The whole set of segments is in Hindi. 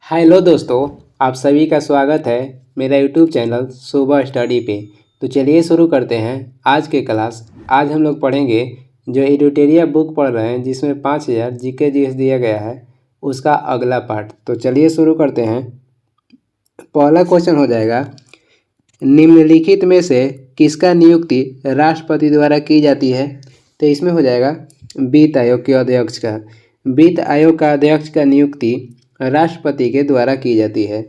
हेलो दोस्तों, आप सभी का स्वागत है मेरा यूट्यूब चैनल सुबह स्टडी पे। तो चलिए शुरू करते हैं आज के क्लास। आज हम लोग पढ़ेंगे जो एडिटोरिया बुक पढ़ रहे हैं जिसमें 5000 जीके जीएस दिया गया है उसका अगला पार्ट। तो चलिए शुरू करते हैं। पहला क्वेश्चन हो जाएगा, निम्नलिखित में से किसका नियुक्ति राष्ट्रपति द्वारा की जाती है? तो इसमें हो जाएगा वित्त आयोग के अध्यक्ष का। वित्त आयोग का अध्यक्ष का नियुक्ति राष्ट्रपति के द्वारा की जाती है।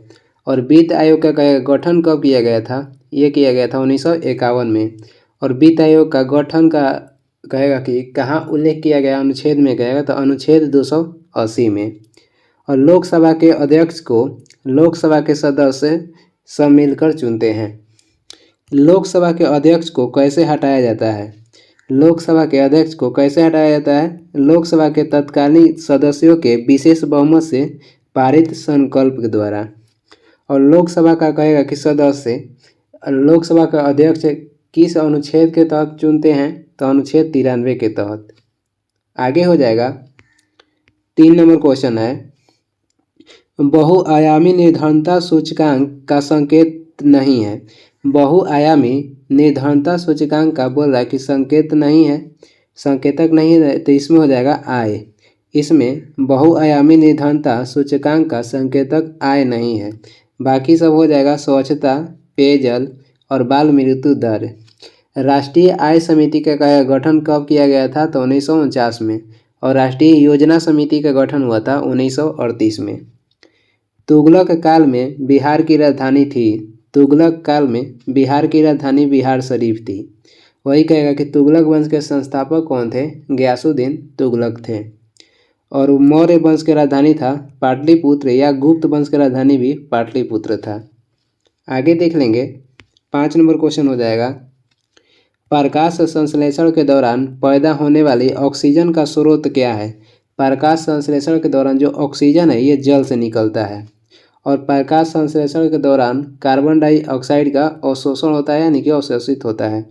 और वित्त आयोग का गठन कब किया गया था? ये किया गया था 1951 में। और वित्त आयोग का गठन का कहेगा कि कहाँ उल्लेख किया गया, अनुच्छेद में कहेगा तो अनुच्छेद 280 में। और लोकसभा के अध्यक्ष को लोकसभा के सदस्य सब मिलकर चुनते हैं। लोकसभा के अध्यक्ष को कैसे हटाया जाता है? लोकसभा के अध्यक्ष को कैसे हटाया जाता है? लोकसभा के तत्कालीन सदस्यों के विशेष बहुमत से पारित संकल्प के द्वारा। और लोकसभा का कहेगा कि सदस्य लोकसभा का अध्यक्ष किस अनुच्छेद के तहत चुनते हैं? तो अनुच्छेद 93 के तहत। आगे हो जाएगा 3 नंबर क्वेश्चन है, बहुआयामी निर्धनता सूचकांक का संकेत नहीं है। बहुआयामी निर्धनता सूचकांक का बोल रहा है कि संकेत नहीं है, संकेतक नहीं है, तो इसमें हो जाएगा आय। इसमें बहुआयामी निर्धनता सूचकांक का संकेतक आय नहीं है। बाकी सब हो जाएगा स्वच्छता, पेयजल और बाल मृत्यु दर। राष्ट्रीय आय समिति का गठन कब किया गया था? तो 1949 में। और राष्ट्रीय योजना समिति का गठन हुआ था 1938 में। तुगलक काल में बिहार की राजधानी थी। तुगलक काल में बिहार की राजधानी बिहार शरीफ थी। वही कहेगा कि तुगलक वंश के संस्थापक कौन थे? गयासुद्दीन तुगलक थे। और मौर्य वंश की राजधानी था पाटलिपुत्र, या गुप्त वंश की राजधानी भी पाटलिपुत्र था। आगे देख लेंगे। 5 नंबर क्वेश्चन हो जाएगा, प्रकाश संश्लेषण के दौरान पैदा होने वाली ऑक्सीजन का स्रोत क्या है? प्रकाश संश्लेषण के दौरान जो ऑक्सीजन है ये जल से निकलता है। और प्रकाश संश्लेषण के दौरान कार्बन डाइऑक्साइड का अवशोषण होता है, यानी कि अवशोषित होता है।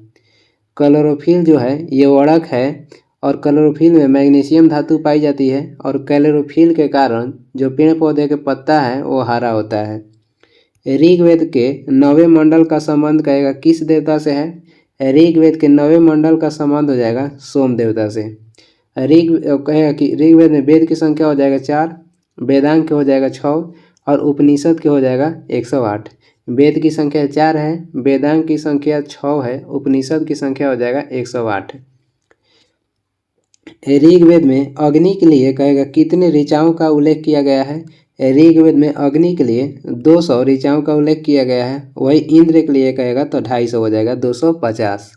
क्लोरोफिल जो है ये वड़क है, और क्लोरोफिल में मैग्नीशियम धातु पाई जाती है। और क्लोरोफिल के कारण जो पेड़ पौधे के पत्ता है वो हरा होता है। ऋग्वेद के 9वें मंडल का संबंध कहेगा किस देवता से है? ऋग्वेद के 9वें मंडल का संबंध हो जाएगा सोम देवता से। कहेगा कि ऋग्वेद में वेद की संख्या हो जाएगा 4, वेदांग के हो जाएगा 6 और उपनिषद के हो जाएगा 108। वेद की संख्या 4 है, वेदांग की संख्या 6 है, उपनिषद की संख्या हो जाएगा 108। ऋग्वेद में अग्नि के लिए कहेगा कितने ऋचाओं का उल्लेख किया गया है? ऋग्वेद में अग्नि के लिए 200 ऋचाओं का उल्लेख किया गया है। वही इंद्र के लिए कहेगा तो 250 हो जाएगा, 250।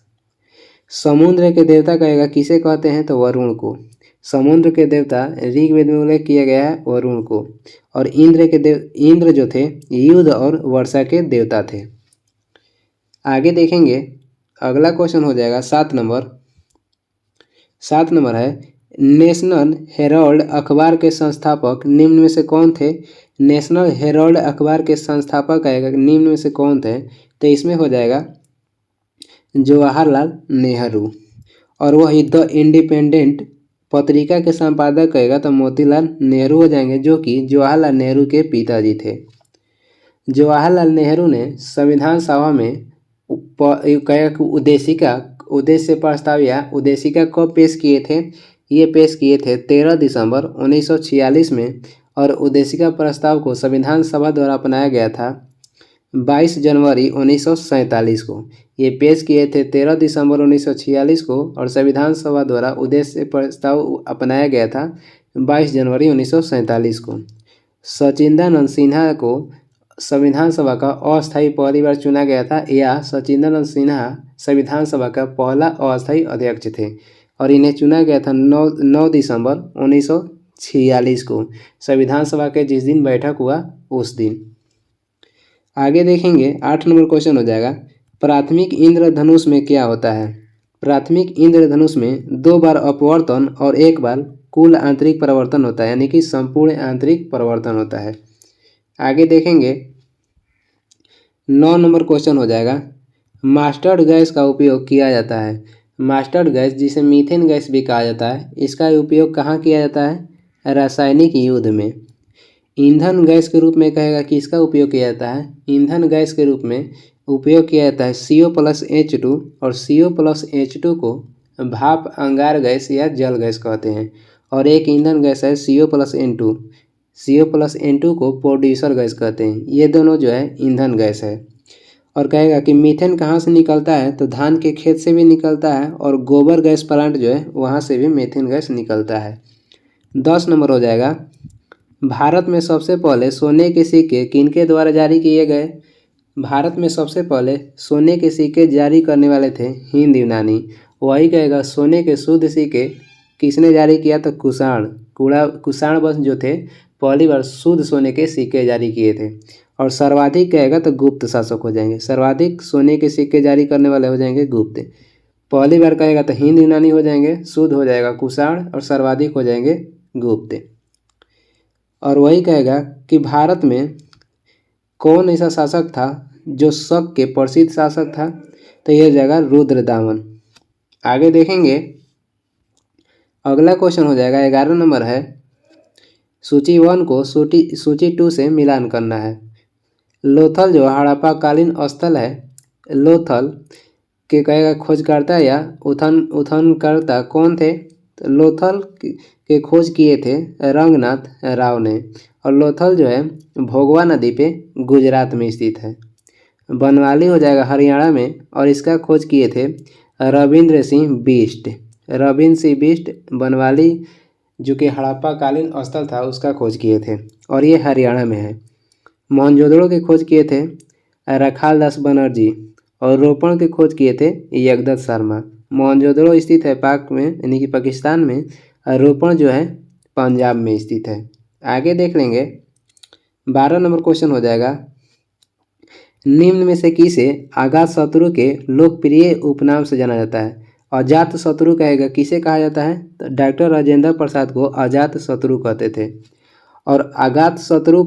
समुद्र के देवता कहेगा किसे कहते हैं? तो वरुण को। समुद्र के देवता ऋग्वेद में उल्लेख किया गया है वरुण को। और इंद्र जो थे युद्ध और वर्षा के देवता थे। आगे देखेंगे। अगला क्वेश्चन हो जाएगा 7 नंबर। 7 नंबर है, नेशनल हेराल्ड अखबार के संस्थापक निम्न में से कौन थे? नेशनल हेराल्ड अखबार के संस्थापक आएगा निम्न में से कौन थे? तो इसमें हो जाएगा जवाहरलाल नेहरू। और वही द इंडिपेंडेंट पत्रिका के संपादक कहेगा तो मोतीलाल नेहरू हो जाएंगे, जो कि जवाहरलाल नेहरू के पिताजी थे। जवाहरलाल नेहरू ने संविधान सभा में कहेगा कि उद्देश्य प्रस्ताव या उद्देशिका कब पेश किए थे? ये पेश किए थे 13 दिसंबर 1946 में। और उद्देशिका प्रस्ताव को संविधान सभा द्वारा अपनाया गया था 22 जनवरी 1947 को। ये पेश किए थे 13 दिसंबर 1946 को, और संविधान सभा द्वारा उद्देश्य प्रस्ताव अपनाया गया था 22 जनवरी 1947 को। सचिंदानंद सिन्हा को संविधान सभा का अस्थायी पहली बार चुना गया था, या सचिंदानंद सिन्हा संविधान सभा का पहला अस्थायी अध्यक्ष थे। और इन्हें चुना गया था 9 दिसंबर 1946 को, संविधान सभा के जिस दिन बैठक हुआ उस दिन। आगे देखेंगे। 8 नंबर क्वेश्चन हो जाएगा, प्राथमिक इंद्रधनुष में क्या होता है? प्राथमिक इंद्रधनुष में 2 बार अपवर्तन और 1 बार कुल आंतरिक परिवर्तन होता है, यानी कि संपूर्ण आंतरिक परिवर्तन होता है। आगे देखेंगे। 9 नंबर क्वेश्चन हो जाएगा, मास्टर्ड गैस का उपयोग किया जाता है। मास्टर्ड गैस जिसे मीथेन गैस भी कहा जाता है, इसका उपयोग कहाँ किया जाता है? रासायनिक युद्ध में। ईंधन गैस के रूप में कहेगा कि इसका उपयोग किया जाता है, ईंधन गैस के रूप में उपयोग किया जाता है CO+H2, और CO+H2 को भाप अंगार गैस या जल गैस कहते हैं। और एक ईंधन गैस है CO+N2, CO+N2 को प्रोड्यूसर गैस कहते हैं। ये दोनों जो है ईंधन गैस है। और कहेगा कि मीथेन कहाँ से निकलता है, तो धान के खेत से भी निकलता है, और गोबर गैस प्लांट जो है वहाँ से भी मीथेन गैस निकलता है। 10 नंबर हो जाएगा, भारत में सबसे पहले सोने के सिक्के किनके द्वारा जारी किए गए। भारत में सबसे पहले सोने के सिक्के जारी करने वाले थे हिंद यूनानी। वही कहेगा सोने के शुद्ध सिक्के किसने जारी किया, तो कुषाण वंश जो थे पहली बार शुद्ध सोने के सिक्के जारी किए थे। और सर्वाधिक कहेगा तो गुप्त शासक हो जाएंगे, सर्वाधिक सोने के सिक्के जारी करने वाले हो जाएंगे गुप्त। पहली बार कहेगा तो हिंद यूनानी हो जाएंगे, शुद्ध हो जाएगा कुषाण, और सर्वाधिक हो जाएंगे गुप्त। और वही कहेगा कि भारत में कौन ऐसा शासक था जो शक के प्रसिद्ध शासक था, तो यह जाएगा रुद्रदामन। आगे देखेंगे, अगला क्वेश्चन हो जाएगा 11 नंबर है, सूची 1 को सूची 2 से मिलान करना है। लोथल जो हड़प्पा कालीन स्थल है, लोथल के कहेगा खोजकर्ता या उत्खननकर्ता कौन थे, तो लोथल के खोज किए थे रंगनाथ राव ने। और लोथल जो है भोगवा नदी पे गुजरात में स्थित है। बनवाली हो जाएगा हरियाणा में, और इसका खोज किए थे रविंद्र सिंह बिष्ट। बनवाली जो कि हड़प्पा कालीन स्थल था उसका खोज किए थे, और ये हरियाणा में है। मोहनजोदड़ो के खोज किए थे रखाल दास बनर्जी, और रोपण के खोज किए थे जगदत्त शर्मा। मोहनजोदड़ो स्थित है पाक में यानी कि पाकिस्तान में, और रोपण जो है पंजाब में स्थित है। आगे देख लेंगे, 12 नंबर क्वेश्चन हो जाएगा, निम्न में से किसे अजातशत्रु के लोकप्रिय उपनाम से जाना जाता है। अजातशत्रु कहेगा किसे कहा जाता है, तो डॉक्टर राजेंद्र प्रसाद को अजातशत्रु कहते थे। और अजातशत्रु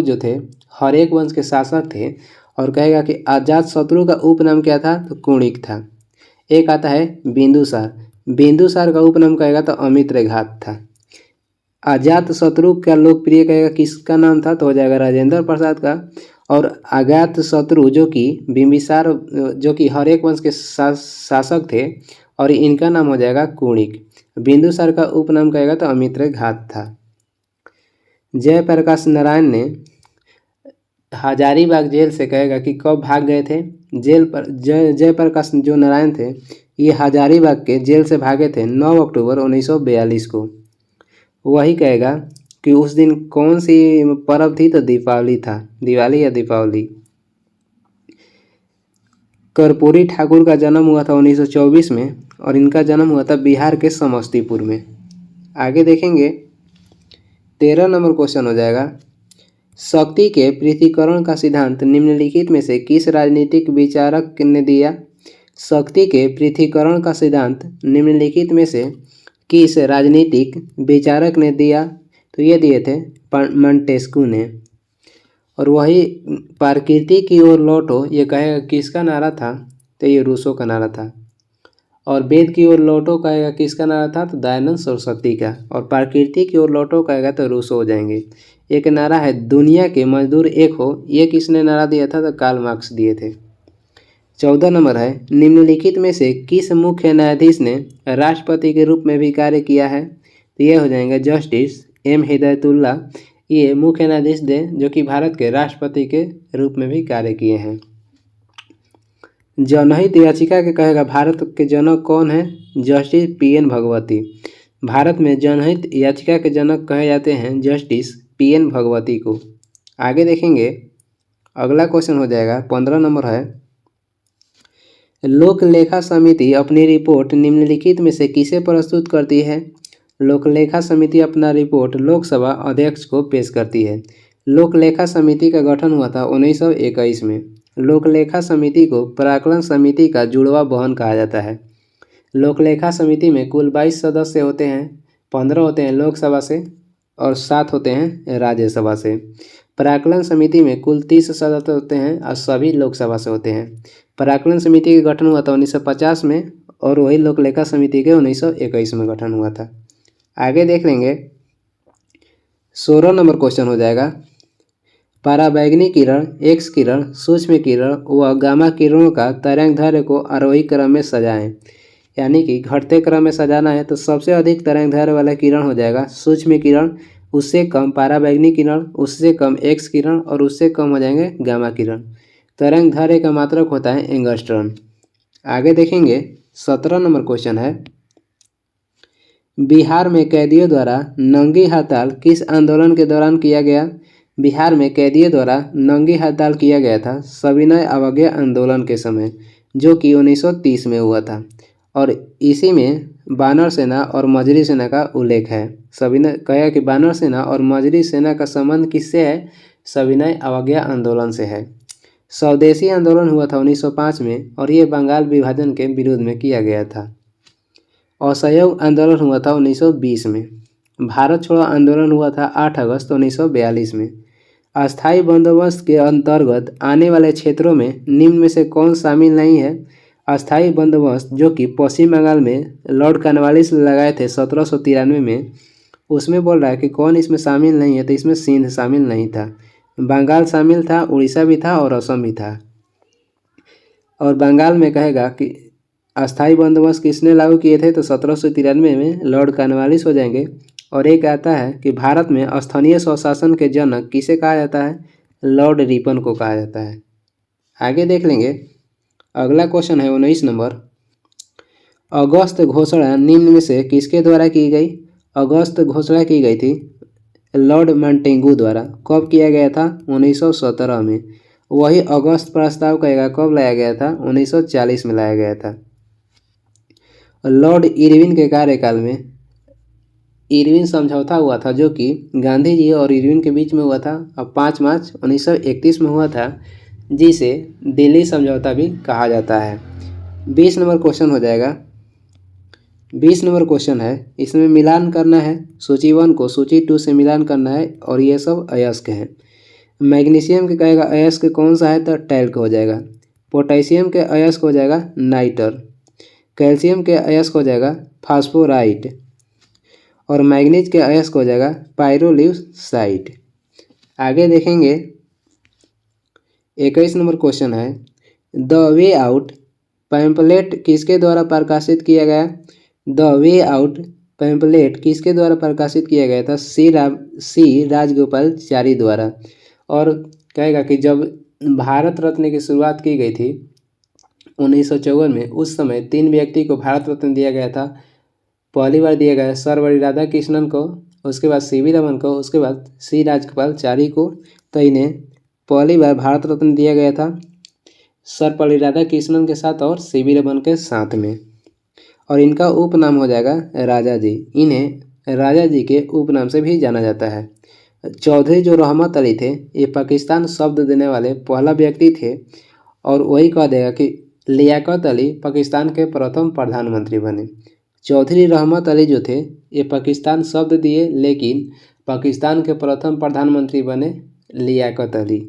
जो थे हरेक वंश के शासक थे। और कहेगा कि अजातशत्रु का उपनाम क्या था, तो कुणिक था। एक आता है बिंदुसार का उपनाम कहेगा तो अमित्रघात था। अजातशत्रु का लोकप्रिय कहेगा किसका नाम था, तो हो जाएगा राजेंद्र प्रसाद का। और अजातशत्रु जो कि बिंबिसार जो कि हरेक वंश के शासक थे, और इनका नाम हो जाएगा कुणिक। बिंदुसार का उपनाम कहेगा तो अमित्रघात था। जयप्रकाश नारायण ने हजारीबाग जेल से कहेगा कि कब भाग गए थे। जेल पर जयप्रकाश जो नारायण थे ये हजारीबाग के जेल से भागे थे 9 अक्टूबर 1942 को। वही कहेगा कि उस दिन कौन सी पर्व थी, तो दीपावली था, दिवाली या दीपावली। कर्पूरी ठाकुर का जन्म हुआ था 1924 में, और इनका जन्म हुआ था बिहार के समस्तीपुर में। आगे देखेंगे, 13 नंबर क्वेश्चन हो जाएगा, शक्ति के पृथक्करण का सिद्धांत निम्नलिखित में से किस राजनीतिक विचारक ने दिया। शक्ति के पृथक्करण का सिद्धांत निम्नलिखित में से किस राजनीतिक विचारक ने दिया, तो ये दिए थे मॉन्टेस्क्यू ने। और वही प्रकृति की ओर लौटो ये कहेगा किसका नारा था, तो ये रूसो का नारा था। और वेद की ओर लौटो कहेगा किसका नारा था, तो दयानंद सरस्वती का। और प्रकृति की ओर लौटो कहेगा तो रूसो हो जाएंगे। एक नारा है दुनिया के मजदूर एक हो, ये किसने नारा दिया था, तो कार्ल मार्क्स दिए थे। 14 नंबर है, निम्नलिखित में से किस मुख्य न्यायाधीश ने राष्ट्रपति के रूप में भी कार्य किया है, तो ये हो जाएंगे जस्टिस M हिदायतुल्लाह। ये मुख्य न्यायाधीश थे जो कि भारत के राष्ट्रपति के रूप में भी कार्य किए हैं। जनहित याचिका के कहेगा भारत के जनक कौन है, जस्टिस PN भगवती। भारत में जनहित याचिका के जनक कहे जाते हैं जस्टिस PN भगवती को। आगे देखेंगे, अगला क्वेश्चन हो जाएगा 15 नंबर है, लोक लेखा समिति अपनी रिपोर्ट निम्नलिखित में से किसे प्रस्तुत करती है। लोक लेखा समिति अपना रिपोर्ट लोकसभा अध्यक्ष को पेश करती है। लोक लेखा समिति का गठन हुआ था 1921 में। लोक लेखा समिति को प्राक्कलन समिति का जुड़वा बहन कहा जाता है। लोक लेखा समिति में कुल 22 सदस्य होते हैं, 15 होते हैं लोकसभा से और 7 होते हैं राज्यसभा से। प्राक्कलन समिति में कुल 30 सदस्य होते हैं और सभी लोकसभा से होते हैं। प्राक्कलन समिति का गठन हुआ था 1950 में, और वही लोक लेखा समिति के 1921 में गठन हुआ था। आगे देख लेंगे, 16 नंबर क्वेश्चन हो जाएगा, पराबैंगनी किरण, एक्स किरण, सूक्ष्म किरण व गामा किरणों का तरंगदैर्घ्य को आरोही क्रम में सजाएं। यानी कि घटते क्रम में सजाना है तो सबसे अधिक तरंगदैर्घ्य वाला किरण हो जाएगा सूक्ष्म किरण, उससे कम पराबैंगनी किरण, उससे कम एक्स किरण और उससे कम हो जाएंगे गामा किरण। तरंगदैर्घ्य का मात्रक होता है एंगस्ट्रॉम। आगे देखेंगे 17 नंबर क्वेश्चन है, बिहार में कैदियों द्वारा नंगी हड़ताल किस आंदोलन के दौरान किया गया? बिहार में कैदियों द्वारा नंगी हड़ताल किया गया था सविनय अवज्ञा आंदोलन के समय, जो कि 1930 में हुआ था। और इसी में बानर सेना और मजरी सेना का उल्लेख है। सविनय कहा कि बानर सेना और मजरी सेना का संबंध किससे है? सविनय अवज्ञा आंदोलन से है। स्वदेशी आंदोलन हुआ था 1905 में और ये बंगाल विभाजन के विरोध में किया गया था। असहयोग आंदोलन हुआ था 1920 में। भारत छोड़ो आंदोलन हुआ था 8 अगस्त 1942 में। अस्थायी बंदोबस्त के अंतर्गत आने वाले क्षेत्रों में निम्न में से कौन शामिल नहीं है? अस्थायी बंदोबस्त जो कि पश्चिम बंगाल में लॉर्ड कॉर्नवालिस लगाए थे 1793 में, उसमें बोल रहा है कि कौन इसमें शामिल नहीं है, तो इसमें सिंध शामिल नहीं था, बंगाल शामिल था, उड़ीसा भी था और असम भी था। और बंगाल में कहेगा कि अस्थायी बंदोबस्त किसने लागू किए थे, तो 1793 में लॉर्ड कॉर्नवालिस हो जाएंगे। और एक आता है कि भारत में स्थानीय स्वशासन के जनक किसे कहा जाता है? लॉर्ड रिपन को कहा जाता है। आगे देख लेंगे, अगला क्वेश्चन है 19 नंबर, अगस्त घोषणा निम्न में से किसके द्वारा की गई? अगस्त घोषणा की गई थी लॉर्ड मांटेगू द्वारा। कब किया गया था? 1917 में। वही अगस्त प्रस्ताव कहेगा कब लाया गया था? 1940 में लाया गया था। लॉर्ड इरविन के कार्यकाल में इरविन समझौता हुआ था, जो कि गांधी जी और इरविन के बीच में हुआ था। अब 5 मार्च 1931 में हुआ था, जिसे दिल्ली समझौता भी कहा जाता है। 20 नंबर क्वेश्चन हो जाएगा। 20 नंबर क्वेश्चन है, इसमें मिलान करना है, सूची 1 को सूची 2 से मिलान करना है और ये सब अयस्क हैं। मैग्नीशियम के कहेगा अयस्क कौन सा है, तो टैल्क हो जाएगा। पोटेशियम के अयस्क हो जाएगा नाइटर। कैल्शियम के अयस्क हो जाएगा फास्फोराइट और मैग्नीज के अयस्क हो जाएगा पायरोल्यूसाइट। आगे देखेंगे 21 नंबर क्वेश्चन है, द वे आउट पैम्पलेट किसके द्वारा प्रकाशित किया गया? द वे आउट पैम्पलेट किसके द्वारा प्रकाशित किया गया था? सी राजगोपालाचारी द्वारा। और कहेगा कि जब भारत रत्न की शुरुआत की गई थी 1954 में, उस समय 3 व्यक्ति को भारत रत्न दिया गया था। पहली बार दिया गया सर्वपल्ली राधाकृष्णन को, उसके बाद सीवी रमन को, उसके बाद सी राजगोपालाचारी को। तो इन्हें पहली बार भारत रत्न दिया गया था सर्वपल्ली राधाकृष्णन के साथ और सीवी रमन के साथ में। और इनका उपनाम हो जाएगा राजा जी। इन्हें राजा जी के उपनाम से भी जाना जाता है। चौधरी जो रहमत अली थे, ये पाकिस्तान शब्द देने वाले पहला व्यक्ति थे। और वही कह देगा कि लियाकत अली पाकिस्तान के प्रथम प्रधानमंत्री बने। चौधरी रहमत अली जो थे, ये पाकिस्तान शब्द दिए, लेकिन पाकिस्तान के प्रथम प्रधानमंत्री बने लियाकत अली।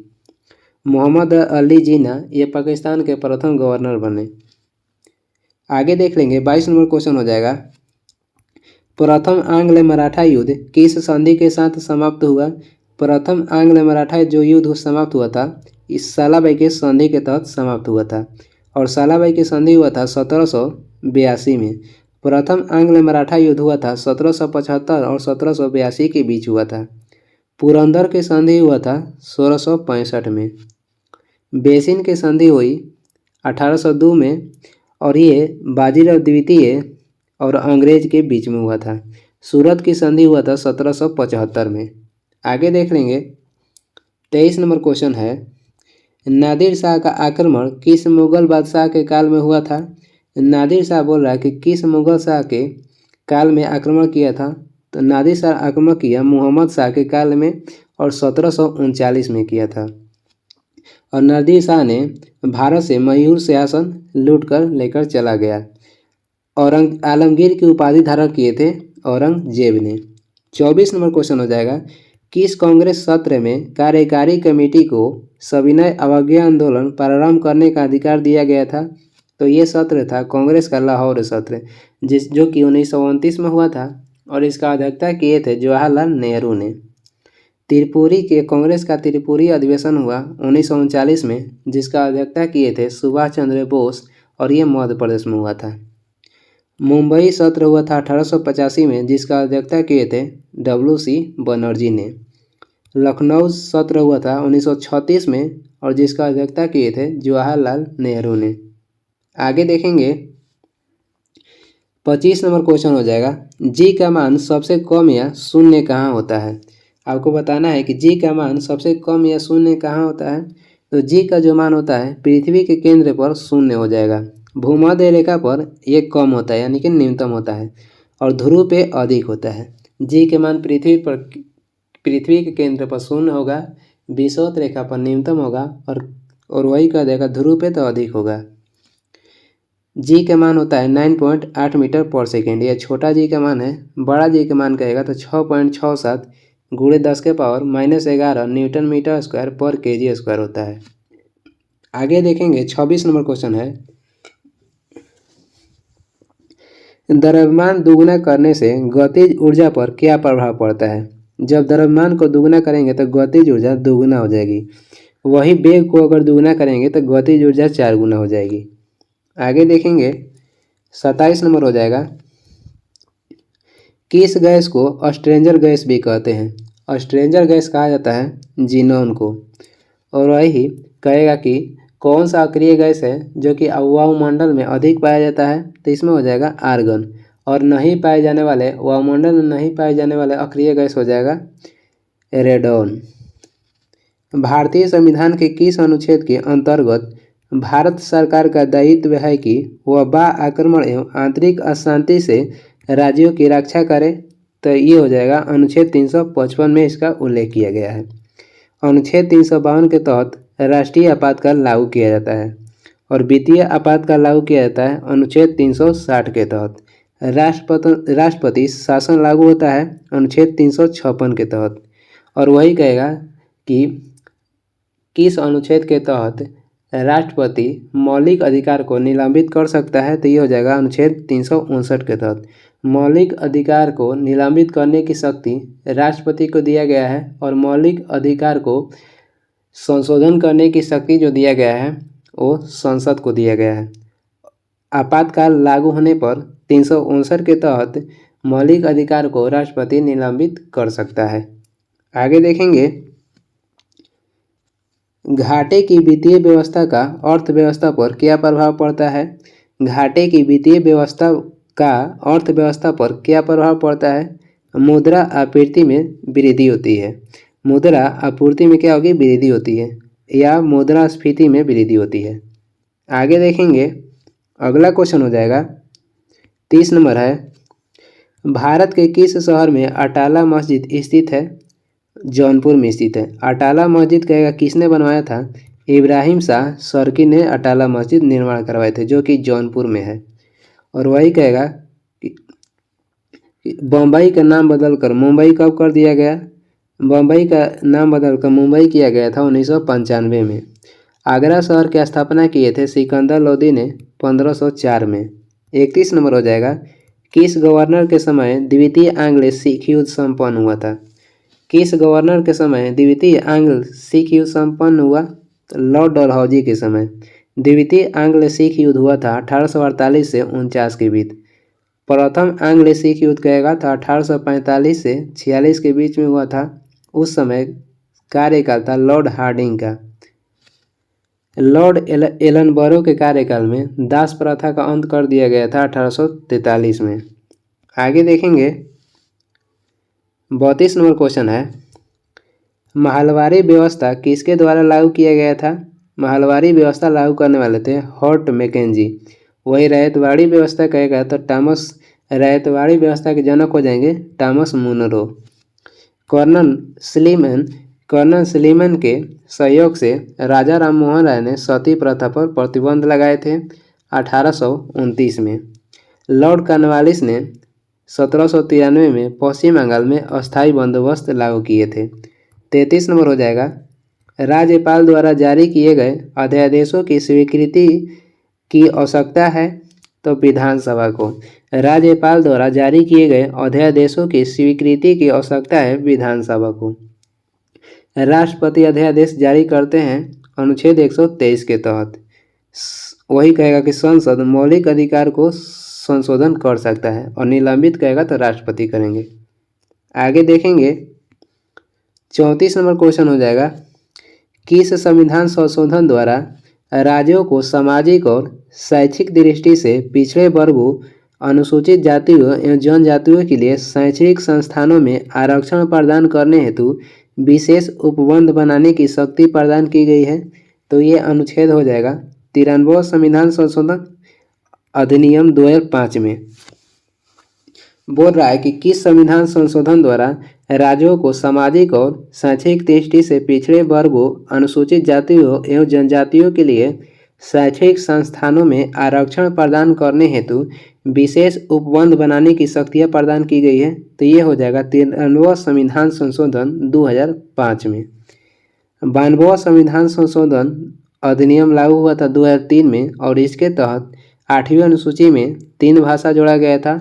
मोहम्मद अली जिन्ना, ये पाकिस्तान के प्रथम गवर्नर बने। आगे देख लेंगे 22 नंबर क्वेश्चन हो जाएगा, प्रथम आंग्ल मराठा युद्ध किस संधि के साथ समाप्त हुआ? प्रथम आंग्ल मराठा जो युद्ध समाप्त हुआ था, इस सालाबाई के संधि के तहत समाप्त हुआ था। और सालाबाई की संधि हुआ था 1782 में। प्रथम आंग्ल मराठा युद्ध हुआ था 1775 और 1782 के बीच हुआ था। पुरंदर की संधि हुआ था 1665 में। बेसिन की संधि हुई 1802 में और ये बाजीराव द्वितीय और अंग्रेज के बीच में हुआ था। सूरत की संधि हुआ था 1775 में। आगे देख लेंगे 23 नंबर क्वेश्चन है, नादिर शाह का आक्रमण किस मुगल बादशाह के काल में हुआ था? नादिर शाह बोल रहा है कि किस मुगल शाह के काल में आक्रमण किया था? तो नादिर शाह आक्रमण किया मोहम्मद शाह के काल में और 1739 में किया था। और नादिर शाह ने भारत से मयूर सिंहासन लूट कर लेकर चला गया। आलमगीर की उपाधि धारण किए थे औरंगजेब ने। 24 नंबर क्वेश्चन हो जाएगा, किस कांग्रेस सत्र में कार्यकारी कमेटी को सविनय अवज्ञा आंदोलन प्रारंभ करने का अधिकार दिया गया था? तो ये सत्र था कांग्रेस का लाहौर सत्र, जो कि 1929 में हुआ था और इसका अध्यक्षता किए थे जवाहरलाल नेहरू ने। त्रिपुरी के कांग्रेस का त्रिपुरी अधिवेशन हुआ 1939 में, जिसका अध्यक्षता किए थे सुभाष चंद्र बोस, और ये मध्य प्रदेश में हुआ था। मुंबई सत्र हुआ था 1885 में, जिसका अध्यक्षता किए थे WC बनर्जी ने। लखनऊ सत्र हुआ था 1936 में, और जिसका अध्यक्षता किए थे जवाहरलाल नेहरू ने। आगे देखेंगे 25 नंबर क्वेश्चन हो जाएगा, जी का मान सबसे कम या शून्य कहाँ होता है। आपको बताना है कि जी का मान सबसे कम या शून्य कहाँ होता है। तो जी का जो मान होता है पृथ्वी के केंद्र पर शून्य हो जाएगा, भूमध्य रेखा पर ये कम होता है यानी कि न्यूनतम होता है, और ध्रुव पे अधिक होता है। जी के मान पृथ्वी के केंद्र पर शून्य होगा, विषुवत रेखा पर न्यूनतम होगा, और वही कह देगा ध्रुव पे तो अधिक होगा। जी का मान होता है 9.8 मीटर पर सेकेंड, यह छोटा जी का मान है। बड़ा जी का मान कहेगा तो 6.67 गुणे 10 के पावर -11 न्यूटन मीटर स्क्वायर पर केजी स्क्वायर होता है। आगे देखेंगे 26 नंबर क्वेश्चन है, द्रव्यमान दोगुना करने से गतिज ऊर्जा पर क्या प्रभाव पड़ता है। जब द्रव्यमान को दोगुना करेंगे तो गतिज ऊर्जा दोगुना हो जाएगी, वही वेग को अगर दोगुना करेंगे तो गतिज ऊर्जा 4 गुना हो जाएगी। आगे देखेंगे 27 नंबर हो जाएगा, किस गैस को स्ट्रेंजर गैस भी कहते हैं। स्ट्रेंजर गैस कहा जाता है जीनोन को। और वही कहेगा कि कौन सा अक्रिय गैस है जो कि वायुमंडल में अधिक पाया जाता है, तो इसमें हो जाएगा आर्गन। और नहीं पाए जाने वाले, वायुमंडल में नहीं पाए जाने वाले अक्रिय गैस हो जाएगा रेडॉन। भारतीय संविधान के किस अनुच्छेद के अंतर्गत भारत सरकार का दायित्व है कि वह आक्रमण एवं आंतरिक अशांति से राज्यों की रक्षा करे। तो ये हो जाएगा अनुच्छेद 355 में इसका उल्लेख किया गया है। अनुच्छेद 352 के तहत राष्ट्रीय आपातकाल लागू किया जाता है, और वित्तीय आपातकाल लागू किया जाता है अनुच्छेद 360 के तहत। राष्ट्रपति शासन लागू होता है अनुच्छेद 356 के तहत। और वही कहेगा कि किस अनुच्छेद के तहत राष्ट्रपति मौलिक अधिकार को निलंबित कर सकता है, तो ये हो जाएगा अनुच्छेद 359 के तहत। मौलिक अधिकार को निलंबित करने की शक्ति राष्ट्रपति को दिया गया है, और मौलिक अधिकार को संशोधन करने की शक्ति जो दिया गया है वो संसद को दिया गया है। आपातकाल लागू होने पर 359 के तहत मौलिक अधिकार को राष्ट्रपति निलंबित कर सकता है। आगे देखेंगे घाटे की वित्तीय व्यवस्था का अर्थव्यवस्था पर क्या प्रभाव पड़ता है। घाटे की वित्तीय व्यवस्था का अर्थव्यवस्था पर क्या प्रभाव पड़ता है। मुद्रा आपूर्ति में वृद्धि होती है। मुद्रा आपूर्ति में क्या होगी, वृद्धि होती है, या मुद्रास्फीति में वृद्धि होती है। आगे देखेंगे अगला क्वेश्चन हो जाएगा 30 नंबर है, भारत के किस शहर में अटाला मस्जिद स्थित है। जौनपुर में स्थित है। अटाला मस्जिद कहेगा किसने बनवाया था। इब्राहिम शाह सर्की ने अटाला मस्जिद निर्माण करवाए थे, जो कि जौनपुर में है। और वही कहेगा कि बम्बई का नाम बदलकर मुंबई कब कर दिया गया। बम्बई का नाम बदलकर मुंबई किया गया था 1995 में। आगरा शहर की स्थापना किए थे सिकंदर लोदी ने 1504 में। 31 नंबर हो जाएगा, किस गवर्नर के समय द्वितीय आंग्ल सिख युद्ध संपन्न हुआ था। किस गवर्नर के समय द्वितीय आंग्ल सिख युद्ध संपन्न हुआ। लॉर्ड डलहौजी के समय द्वितीय आंग्ल सिख युद्ध हुआ था 1848 से 49 के बीच। प्रथम आंग्ल सिख युद्ध कहेगा था 1845 से 46 के बीच में हुआ था। उस समय कार्यकाल था लॉर्ड हार्डिंग का। लॉर्ड एलनबरो के कार्यकाल में दास प्रथा का अंत कर दिया गया था 1843 में। आगे देखेंगे 32 नंबर क्वेश्चन है, महलवारी व्यवस्था किसके द्वारा लागू किया गया था। महलवारी व्यवस्था लागू करने वाले थे हॉर्ट मैकेंजी। वही रैयतवाड़ी व्यवस्था कहेगा तो रैयतवाड़ी व्यवस्था के जनक हो जाएंगे टॉमस मुनरो। कर्नल स्लीमन के सहयोग से राजा राम मोहन राय ने सती प्रथा पर प्रतिबंध लगाए थे 1829 में। लॉर्ड कॉर्नवालिस ने 1793 में पश्चिम बंगाल में अस्थायी बंदोबस्त लागू किए थे। 33 नंबर हो जाएगा, राज्यपाल द्वारा जारी किए गए अध्यादेशों की स्वीकृति की आवश्यकता है। तो विधानसभा को राज्यपाल द्वारा जारी किए गए अध्यादेशों की स्वीकृति की आवश्यकता है विधानसभा को। राष्ट्रपति अध्यादेश जारी करते हैं अनुच्छेद 123 के तहत। वही कहेगा कि संसद मौलिक अधिकार को संशोधन कर सकता है और निलंबित कहेगा तो राष्ट्रपति करेंगे। आगे देखेंगे 34 नंबर क्वेश्चन हो जाएगा, किस संविधान संशोधन द्वारा राज्यों को सामाजिक और शैक्षिक दृष्टि से पिछड़े वर्गों, अनुसूचित जातियों एवं जनजातियों के लिए शैक्षणिक संस्थानों में आरक्षण प्रदान करने हेतु विशेष उपबंध बनाने की शक्ति प्रदान की गई है? तो ये अनुच्छेद हो जाएगा 93वां संविधान संशोधन अधिनियम 2005 में। बोल रहा है कि किस संविधान संशोधन द्वारा राज्यों को सामाजिक और शैक्षिक दृष्टि से पिछड़े वर्गों, अनुसूचित जातियों एवं जनजातियों के लिए शैक्षणिक संस्थानों में आरक्षण प्रदान करने हेतु विशेष उपबंध बनाने की शक्तियाँ प्रदान की गई है? तो ये हो जाएगा 93वां संविधान संशोधन 2005 में। 92वां संविधान संशोधन अधिनियम लागू हुआ था 2003 में और इसके तहत 8वीं अनुसूची में 3 भाषा जोड़ा गया था।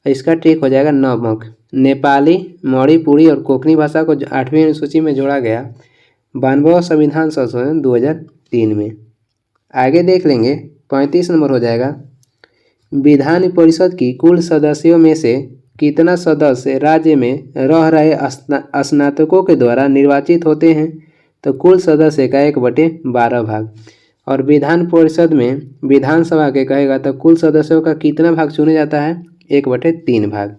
इसका ट्रिक हो जाएगा नमक। नेपाली, मणिपुरी और कोंकणी भाषा को 8वीं अनुसूची में जोड़ा गया 92वां संविधान संशोधन 2003 में। आगे देख लेंगे 35 नंबर हो जाएगा, विधान परिषद की कुल सदस्यों में से कितना सदस्य राज्य में रह रहे स्नातकों के द्वारा निर्वाचित होते हैं? तो कुल सदस्य का 1/12 भाग। और विधान परिषद में विधानसभा के कहेगा तो कुल सदस्यों का कितना भाग चुना जाता है? 1/3 भाग।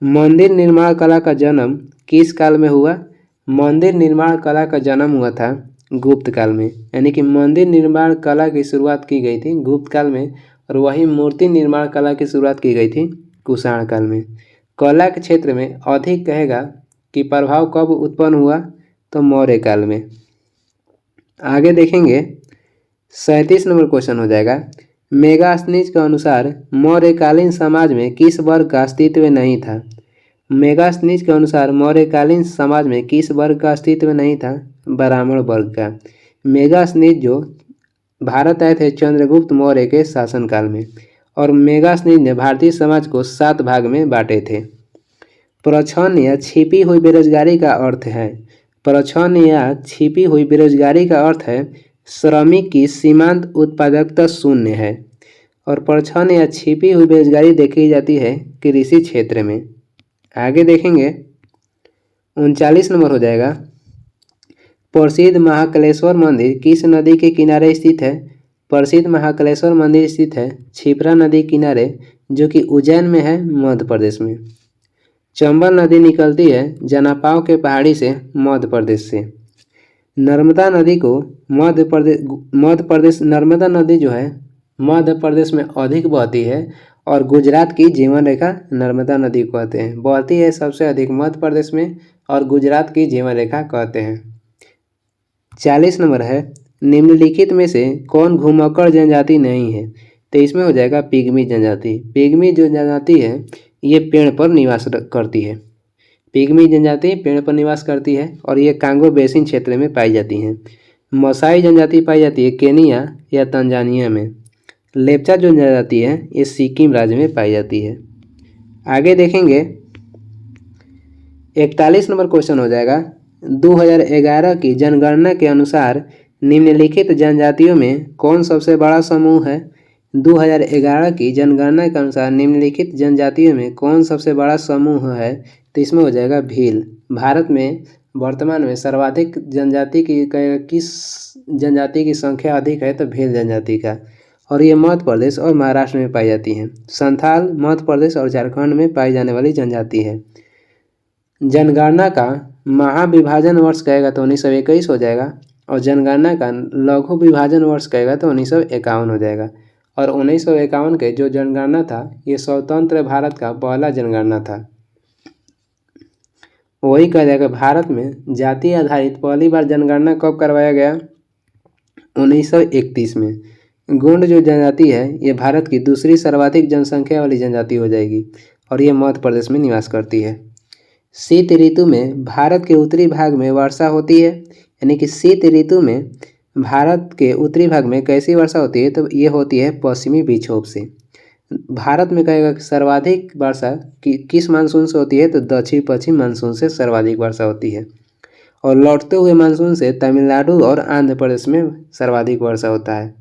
मंदिर निर्माण कला का जन्म किस काल में हुआ? मंदिर निर्माण कला का जन्म हुआ था गुप्त काल में, यानी कि मंदिर निर्माण कला की शुरुआत की गई थी गुप्त काल में और वही मूर्ति निर्माण कला की शुरुआत की गई थी कुषाण काल में। कला के क्षेत्र में अधिक कहेगा कि प्रभाव कब उत्पन्न हुआ? तो मौर्य काल में। आगे देखेंगे 37 नंबर क्वेश्चन हो जाएगा, मेगास्थनीज के अनुसार मौर्यकालीन समाज में किस वर्ग का अस्तित्व नहीं था? मेगास्थनीज के अनुसार मौर्यकालीन समाज में किस वर्ग का अस्तित्व नहीं था? ब्राह्मण वर्ग का। मेगास्थनीज जो भारत आए थे चंद्रगुप्त मौर्य के शासनकाल में और मेगास्थनीज ने भारतीय समाज को 7 भाग में बांटे थे। प्रछन्न या छिपी हुई बेरोजगारी का अर्थ है, प्रछन्न या छिपी हुई बेरोजगारी का अर्थ है श्रमिक की सीमांत उत्पादकता शून्य है और प्रछन्न या छिपी हुई बेरोजगारी देखी जाती है कृषि क्षेत्र में। आगे देखेंगे 39 नंबर हो जाएगा, प्रसिद्ध महाकालेश्वर मंदिर किस नदी के किनारे स्थित है? प्रसिद्ध महाकालेश्वर मंदिर स्थित है क्षिप्रा नदी किनारे, जो कि उज्जैन में है मध्य प्रदेश में। चंबल नदी निकलती है जनापाव के पहाड़ी से मध्य प्रदेश से। नर्मदा नदी को मध्य प्रदेश नर्मदा नदी जो है मध्य प्रदेश में अधिक बहती है और गुजरात की जीवन रेखा नर्मदा नदी को कहते हैं। बहती है सबसे अधिक मध्य प्रदेश में और गुजरात की जीवन रेखा कहते हैं। 40 नंबर है, निम्नलिखित में से कौन घुमक्कड़ जनजाति नहीं है? तो इसमें हो जाएगा पिग्मी जनजाति। पिग्मी जो जनजाति है ये पेड़ पर निवास करती है। पिग्मी जनजाति पेड़ पर निवास करती है और ये कांगो बेसिन क्षेत्र में पाई जाती हैं। मसाई जनजाति पाई जाती है केनिया या तंजानिया में। लेप्चा जो जनजाति है ये सिक्किम राज्य में पाई जाती है। आगे देखेंगे 41 नंबर क्वेश्चन हो जाएगा, 2011 की जनगणना के अनुसार निम्नलिखित जनजातियों में कौन सबसे बड़ा समूह है? 2011 की जनगणना के अनुसार निम्नलिखित जनजातियों में कौन सबसे बड़ा समूह है? तो इसमें हो जाएगा भील। भारत में वर्तमान में सर्वाधिक जनजाति की किस जनजाति की संख्या अधिक है? तो भील जनजाति का, और ये मध्य प्रदेश और महाराष्ट्र में पाई जाती हैं। संथाल मध्य प्रदेश और झारखंड में पाई जाने वाली जनजाति है। जनगणना का महाविभाजन वर्ष कहेगा तो 1921 हो जाएगा और जनगणना का लघु विभाजन वर्ष कहेगा तो 1951 हो जाएगा। और 1951 के जो जनगणना था ये स्वतंत्र भारत का पहला जनगणना था। वही कहा जाएगा भारत में जाति आधारित पहली बार जनगणना कब करवाया गया? 1931 में। गोंड जो जनजाति है ये भारत की दूसरी सर्वाधिक जनसंख्या वाली जनजाति हो जाएगी और ये मध्य प्रदेश में निवास करती है। शीत ऋतु में भारत के उत्तरी भाग में वर्षा होती है, यानी कि शीत ऋतु में भारत के उत्तरी भाग में कैसी वर्षा होती है? तो ये होती है पश्चिमी विक्षोभ से। भारत में कहेगा कि सर्वाधिक वर्षा किस मानसून से होती है? तो दक्षिण पश्चिम मानसून से सर्वाधिक वर्षा होती है। और लौटते हुए मानसून से तमिलनाडु और आंध्र प्रदेश में सर्वाधिक वर्षा होता है।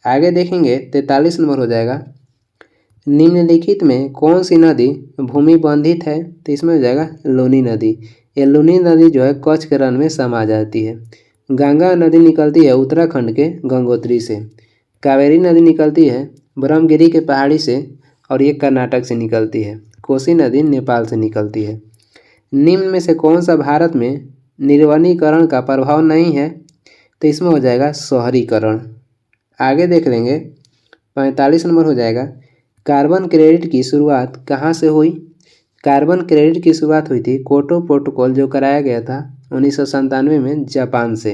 आगे देखेंगे 43 नंबर हो जाएगा, निम्नलिखित में कौन सी नदी भूमि बंधित है? तो इसमें हो जाएगा लूनी नदी। ये लूनी नदी जो है कच्छ के रण में समा जाती है। गंगा नदी निकलती है उत्तराखंड के गंगोत्री से। कावेरी नदी निकलती है ब्रह्मगिरी के पहाड़ी से और ये कर्नाटक से निकलती है। कोसी नदी नेपाल से निकलती है। निम्न में से कौन सा भारत में निर्वनीकरण का प्रभाव नहीं है? तो इसमें हो जाएगा शहरीकरण। आगे देख लेंगे 45 नंबर हो जाएगा, कार्बन क्रेडिट की शुरुआत कहाँ से हुई? कार्बन क्रेडिट की शुरुआत हुई थी क्योटो प्रोटोकॉल जो कराया गया था 1997 में जापान से।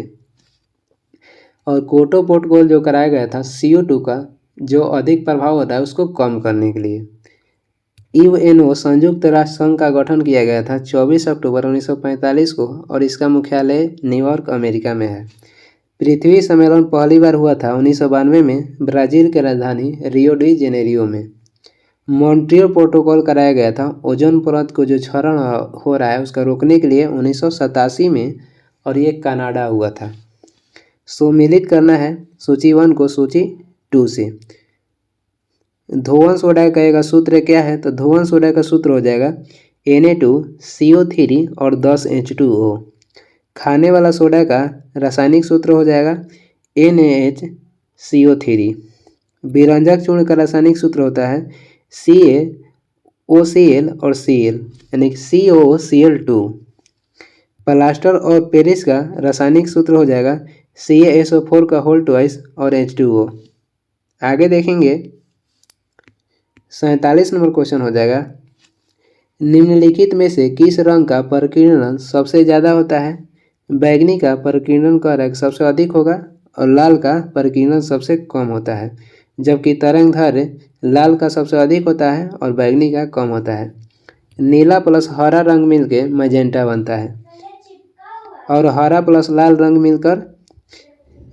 और क्योटो प्रोटोकॉल जो कराया गया था CO2 का जो अधिक प्रभाव होता है उसको कम करने के लिए। UNO संयुक्त राष्ट्र संघ का गठन किया गया था 24 अक्टूबर 1945 को और इसका मुख्यालय न्यूयॉर्क अमेरिका में है। पृथ्वी सम्मेलन पहली बार हुआ था 1992 में ब्राज़ील की राजधानी रियो डी जेनेरियो में। मॉन्ट्रियल प्रोटोकॉल कराया गया था ओजोन परत को जो क्षरण हो रहा है उसका रोकने के लिए 1987 में और ये कनाडा हुआ था। सम्मिलित करना है सूची 1 को सूची 2 से। धोवन सोडा का सूत्र क्या है? तो धोवन सोडा का सूत्र हो जाएगा Na2CO3 और 10 H2O। खाने वाला सोडा का रासायनिक सूत्र हो जाएगा NaHCO3। विरंजक चूर्ण का रासायनिक सूत्र होता है CaOCl और Cl यानी COCl2। प्लास्टर और पेरिस का रासायनिक सूत्र हो जाएगा CaSO4 का होल ट्वाइस और H2O। आगे देखेंगे 47 नंबर क्वेश्चन हो जाएगा, निम्नलिखित में से किस रंग का प्रकीर्णन सबसे ज़्यादा होता है? बैगनी का प्रकीर्णन कारक सबसे अधिक होगा और लाल का प्रकीर्णन सबसे कम होता है, जबकि तरंगदैर्घ्य लाल का सबसे अधिक होता है और बैगनी का कम होता है। नीला प्लस हरा रंग मिलकर मैजेंटा बनता है और हरा प्लस लाल रंग मिलकर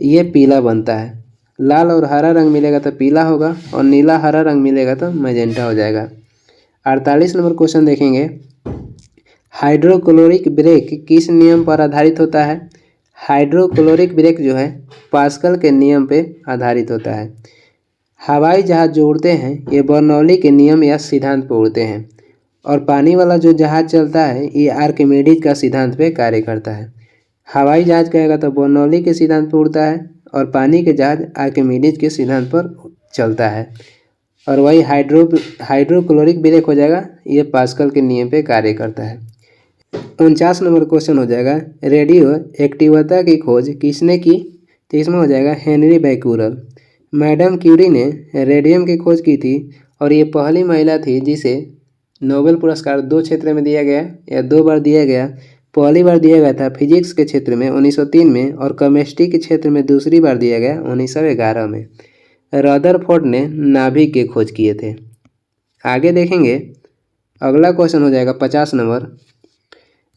ये पीला बनता है। लाल और हरा रंग मिलेगा तो पीला होगा और नीला हरा रंग मिलेगा तो मैजेंटा हो जाएगा। 48 नंबर क्वेश्चन देखेंगे, हाइड्रोक्लोरिक ब्रेक किस नियम पर आधारित होता है? हाइड्रोक्लोरिक ब्रेक जो है पास्कल के नियम पे आधारित होता है। हवाई जहाज जो उड़ते हैं ये बर्नौली के नियम या सिद्धांत पर उड़ते हैं और पानी वाला जो जहाज चलता है ये आर्किमिडीज का सिद्धांत पे कार्य करता है। हवाई जहाज कहेगा तो बर्नौली के सिद्धांत पर उड़ता है और पानी के जहाज आर्किमिडीज के सिद्धांत पर चलता है और वही हाइड्रोक्लोरिक ब्रेक हो जाएगा, ये पास्कल के नियम पे कार्य करता है। 49 नंबर क्वेश्चन हो जाएगा, रेडियो एक्टिवता की खोज किसने की? तो इसमें हो जाएगा हेनरी बैक्यूरेल। मैडम क्यूरी ने रेडियम की खोज की थी और ये पहली महिला थी जिसे नोबेल पुरस्कार 2 क्षेत्र में दिया गया या 2 बार दिया गया। पहली बार दिया गया था फिजिक्स के क्षेत्र में 1903 में और केमिस्ट्री के क्षेत्र में दूसरी बार दिया गया 1911 में। रदरफोर्ड ने नाभिक की खोज किए थे। आगे देखेंगे अगला क्वेश्चन हो जाएगा 50 नंबर,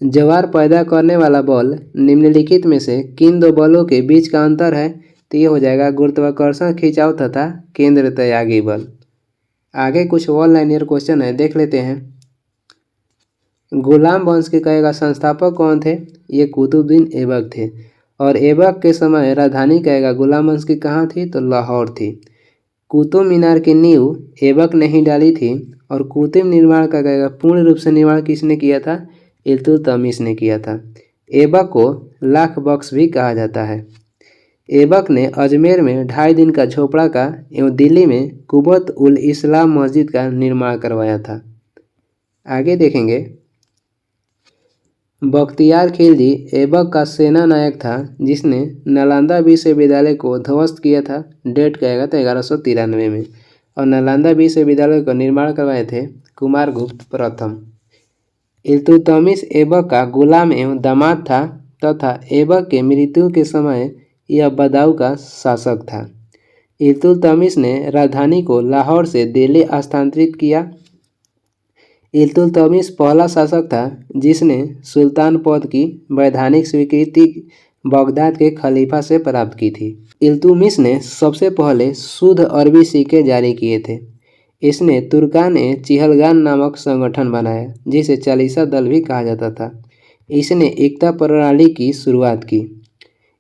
ज्वार पैदा करने वाला बल निम्नलिखित में से किन 2 बलों के बीच का अंतर है? तो ये हो जाएगा गुरुत्वाकर्षण खिंचाव तथा केंद्र त्यागी बल। आगे कुछ वन लाइनर क्वेश्चन है, देख लेते हैं। गुलाम वंश के कहेगा संस्थापक कौन थे? ये कुतुबुद्दीन ऐबक थे और ऐबक के समय राजधानी कहेगा गुलाम वंश की कहाँ थी? तो लाहौर थी। कुतुब मीनार की नींव ऐबक ने ही डाली थी और कुतुब निर्माण का कहेगा पूर्ण रूप से निर्माण किसने किया था? इल्तुतमिश ने किया था। ऐबक को लाख बख्श भी कहा जाता है। ऐबक ने अजमेर में 2.5 दिन का झोपड़ा का एवं दिल्ली में कुबत उल इस्लाम मस्जिद का निर्माण करवाया था। आगे देखेंगे बख्तियार खिलजी ऐबक का सेना नायक था जिसने नालंदा विश्वविद्यालय को ध्वस्त किया था। डेट कहेगा तो 1193 में और नालंदा विश्वविद्यालय का निर्माण करवाए थे कुमारगुप्त प्रथम। इल्तुतमिश ऐबक का गुलाम एवं दामाद था तथा ऐबक के मृत्यु के समय यह बदाऊं का शासक था। इल्तुतमिश ने राजधानी को लाहौर से दिल्ली स्थानांतरित किया। इल्तुतमिश पहला शासक था जिसने सुल्तान पद की वैधानिक स्वीकृति बगदाद के खलीफा से प्राप्त की थी। इल्तुतमिश ने सबसे पहले शुद्ध अरबी सिक्के जारी किए थे। इसने तुर्कान-ए-चिहलगान नामक संगठन बनाया जिसे चालीसा दल भी कहा जाता था। इसने एकता प्रणाली की शुरुआत की।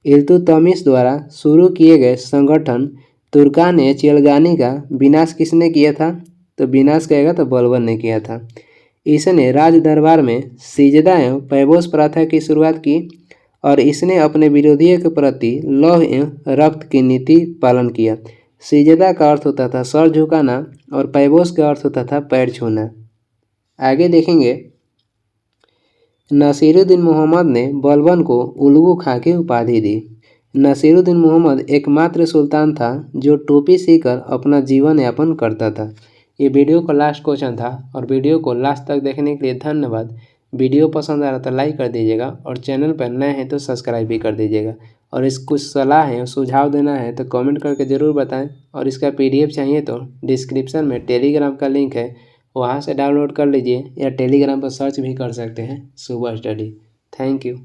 इल्तुतमिश द्वारा शुरू किए गए संगठन तुर्कान ए चिलगानी का विनाश किसने किया था? तो विनाश कहेगा तो बलबन ने किया था। इसने राज दरबार में सिजदा एवं पैबोस प्रथा की शुरुआत की और इसने अपने विरोधियों के प्रति लौह एवं रक्त की नीति पालन किया। सिजदा का अर्थ होता था सर झुकाना और पैबोस का अर्थ होता था पैर छूना। आगे देखेंगे, नसीरुद्दीन मोहम्मद ने बलबन को उल्गू खां की उपाधि दी। नसीरुद्दीन मोहम्मद एकमात्र सुल्तान था जो टोपी सीकर अपना जीवन यापन करता था। ये वीडियो का लास्ट क्वेश्चन था और वीडियो को लास्ट तक देखने के लिए धन्यवाद। वीडियो पसंद आ रहा तो लाइक कर दीजिएगा और चैनल पर नए हैं तो सब्सक्राइब भी कर दीजिएगा। और इस कुछ सलाह है सुझाव देना है तो कमेंट करके ज़रूर बताएं। और इसका PDF चाहिए तो डिस्क्रिप्शन में टेलीग्राम का लिंक है, वहाँ से डाउनलोड कर लीजिए या टेलीग्राम पर सर्च भी कर सकते हैं सुबह स्टडी। Thank you.